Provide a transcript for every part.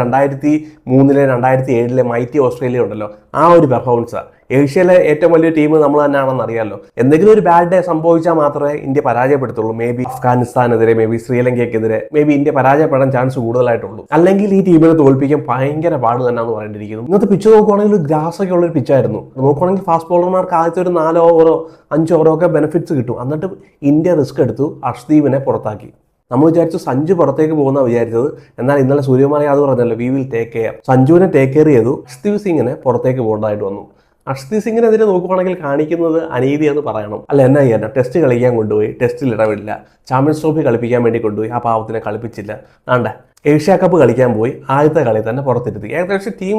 2003 2007 mighty Australia ഉണ്ടല്ലോ, ആ ഒരു പെർഫോമൻസാണ്. ഏഷ്യയിലെ ഏറ്റവും വലിയ ടീം നമ്മൾ തന്നെയാണെന്ന് അറിയാമല്ലോ. എന്തെങ്കിലും ഒരു ബാഡ് ഡേ സംഭവിച്ചാൽ മാത്രമേ ഇന്ത്യ പരാജയപ്പെടുത്തുള്ളൂ. മേ ബി അഫ്ഗാനിസ്ഥാനെതിരെ, മേ ബി ശ്രീലങ്കയ്ക്കെതിരെ മേ ബി ഇന്ത്യ പരാജയപ്പെടാൻ ചാൻസ് കൂടുതലായിട്ടുള്ളൂ. അല്ലെങ്കിൽ ഈ ടീമിനെ തോൽപ്പിക്കാൻ ഭയങ്കര പാട് തന്നെയാണെന്ന് പറയേണ്ടിയിരിക്കുന്നു. ഇന്നത്തെ പിച്ച് നോക്കുവാണെങ്കിൽ ഒരു ഗ്രാസൊക്കെ ഉള്ളൊരു പിച്ചായിരുന്നു. നോക്കുവാണെങ്കിൽ ഫാസ്റ്റ് ബോളർമാർക്ക് ആദ്യത്തെ ഒരു 4 ഓവറോ 5 ഓവറോ ഒക്കെ ബെനിഫിറ്റ്സ് കിട്ടും. എന്നിട്ട് ഇന്ത്യ റിസ്ക് എടുത്തു, അർഷ്ദീപിനെ പുറത്താക്കി. നമ്മൾ വിചാരിച്ചു സഞ്ജു പുറത്തേക്ക് പോകുന്ന വിചാരിച്ചത്. എന്നാൽ ഇന്നലെ സൂര്യകുമാർ യാദവ് പറഞ്ഞല്ലോ, വി വിൽ ടേക്ക് കെയർ. സഞ്ജുവിനെ ടേക്ക് കെയർ ചെയ്തു. അർഷ്ദീപ് സിംഗിനെ പുറത്തേക്ക് പോകേണ്ടതായിട്ട് വന്നു. അർഷ്ദീപ് സിംഗിനെതിരെ നോക്കുവാണെങ്കിൽ കാണിക്കുന്നത് അനീതി എന്ന് പറയണം. അല്ല, എന്നാ ചെയ്യാൻ, ടെസ്റ്റ് കളിക്കാൻ കൊണ്ടുപോയി, ടെസ്റ്റിൽ ഇടവില്ല. ചാമ്പ്യൻസ് ട്രോഫി കളിപ്പിക്കാൻ വേണ്ടി കൊണ്ടുപോയി, ആ പാവത്തിനെ കളിപ്പിച്ചില്ല. ആണ്ടെ ഏഷ്യ കപ്പ് കളിക്കാൻ പോയി, ആദ്യത്തെ കളി തന്നെ പുറത്തിരുത്തി. ഏകദേശം ടീം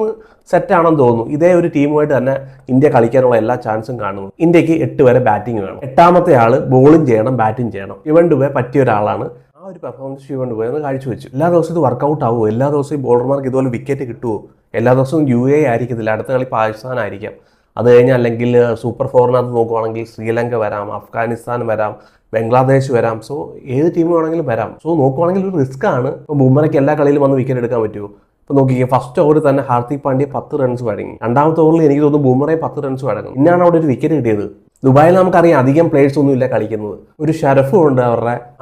സെറ്റാണെന്ന് തോന്നുന്നു. ഇതേ ഒരു ടീമുമായിട്ട് തന്നെ ഇന്ത്യ കളിക്കാനുള്ള എല്ലാ ചാൻസും കാണുന്നു. ഇന്ത്യക്ക് 8 വരെ ബാറ്റിംഗ് വേണം. 8ാമത്തെ ആള് ബോളിംഗ് ചെയ്യണം, ബാറ്റിംഗ് ചെയ്യണം. ശിവൻ ദുബെ പറ്റിയ ഒരാളാണ്. ആ ഒരു പെർഫോമൻസ് ശിവൻ ദുബെ ഒന്ന് കാഴ്ചവെച്ചു. എല്ലാ ദിവസവും ഇത് വർക്കൗട്ട് ആവുമോ? എല്ലാ ദിവസവും ബോളർമാർക്ക് ഇതുപോലെ വിക്കറ്റ് കിട്ടുമോ? എല്ലാ ദിവസവും UAE ആയിരിക്കത്തില്ല, അടുത്ത കളി പാകിസ്ഥാൻ ആയിരിക്കാം. അത് കഴിഞ്ഞാൽ അല്ലെങ്കിൽ സൂപ്പർ ഫോറിനകത്ത് നോക്കുവാണെങ്കിൽ ശ്രീലങ്ക വരാം, അഫ്ഗാനിസ്ഥാൻ വരാം, ബംഗ്ലാദേശ് വരാം. സോ ഏത് ടീം വേണമെങ്കിലും വരാം. സോ നോക്കുവാണെങ്കിൽ ഒരു റിസ്ക് ആണ്. ഇപ്പോൾ ബുംറയ്ക്ക് എല്ലാ കളിയിലും വന്ന് വിക്കറ്റ് എടുക്കാൻ പറ്റുമോ? ഇപ്പോൾ നോക്കിക്കേ, ഫസ്റ്റ് ഓവറിൽ തന്നെ ഹാർദിക് പാണ്ഡ്യ 10 റൺസ് വഴങ്ങി. 2ാമത്തെ ഓവറിൽ എനിക്ക് തോന്നുന്നു ബുംറയും 10 റൺസ് വഴങ്ങും. ഇന്നാണ് അവിടെ ഒരു വിക്കറ്റ് കിട്ടിയത്. ദുബായിൽ നമുക്കറിയാം അധികം പ്ലേയേഴ്സ് ഒന്നും ഇല്ല കളിക്കുന്നത്. ഒരു ഷറഫും ഉണ്ട്,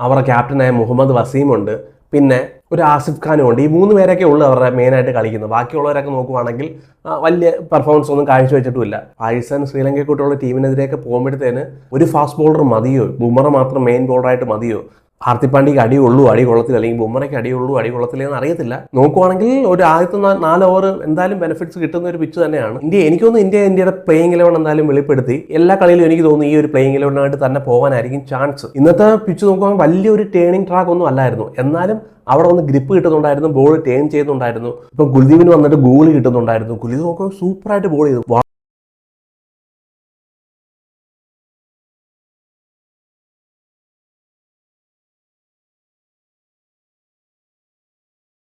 അവരുടെ ക്യാപ്റ്റനായ മുഹമ്മദ് വസീമുണ്ട്, പിന്നെ ഒരു ആസിഫ് ഖാനും ഉണ്ട്. ഈ 3 പേരൊക്കെ ഉള്ളു അവരുടെ മെയിനായിട്ട് കളിക്കുന്നത്. ബാക്കിയുള്ളവരൊക്കെ നോക്കുവാണെങ്കിൽ വലിയ പെർഫോമൻസ് ഒന്നും കാഴ്ചവെച്ചിട്ടുമില്ല. പാകിസ്ഥാൻ ശ്രീലങ്കയ്ക്കൊട്ടുള്ള ടീമിനെതിരെയൊക്കെ പോകുമ്പോഴത്തേന് ഒരു ഫാസ്റ്റ് ബോളർ മതിയോ? ബുംറ മാത്രം മെയിൻ ബോളറായിട്ട് മതിയോ? ഹാർദിക് പാണ്ഡ്യക്ക് അടിയുള്ളൂ, അടി കൊള്ളത്തില്ല, അല്ലെങ്കിൽ ബുംറയ്ക്ക് അടിയുള്ളൂ, അടി കൊള്ളത്തില്ല എന്ന് അറിയത്തില്ല. നോക്കുവാണെങ്കിൽ ഒരു ആദ്യത്തെ 4 ഓവർ എന്തായാലും ബെനിഫിറ്റ്സ് കിട്ടുന്ന ഒരു പിച്ച് തന്നെയാണ്. എനിക്ക് തോന്നുന്നു ഇന്ത്യയുടെ പ്ലേയിങ് 11 എന്തായാലും വെളിപ്പെടുത്തി. എല്ലാ കളിയിലും എനിക്ക് തോന്നുന്നു ഈ ഒരു പ്ലേയിങ് 11ആയിട്ട് തന്നെ പോകാനായിരിക്കും ചാൻസ്. ഇന്നത്തെ പിച്ച് നോക്കുവാണെങ്കിൽ വലിയൊരു ടേണിംഗ് ട്രാക്ക് ഒന്നും അല്ലായിരുന്നു. എന്നാലും അവിടെ ഒന്ന് ഗ്രിപ്പ് കിട്ടുന്നുണ്ടായിരുന്നു, ബോൾ ടേൺ ചെയ്യുന്നുണ്ടായിരുന്നു. ഇപ്പം കുൽദീപിന് വന്നിട്ട് ഗോൾ കിട്ടുന്നുണ്ടായിരുന്നു. കുൽദീപ് നോക്കുമ്പോൾ സൂപ്പറായിട്ട് ബോൾ ചെയ്തു.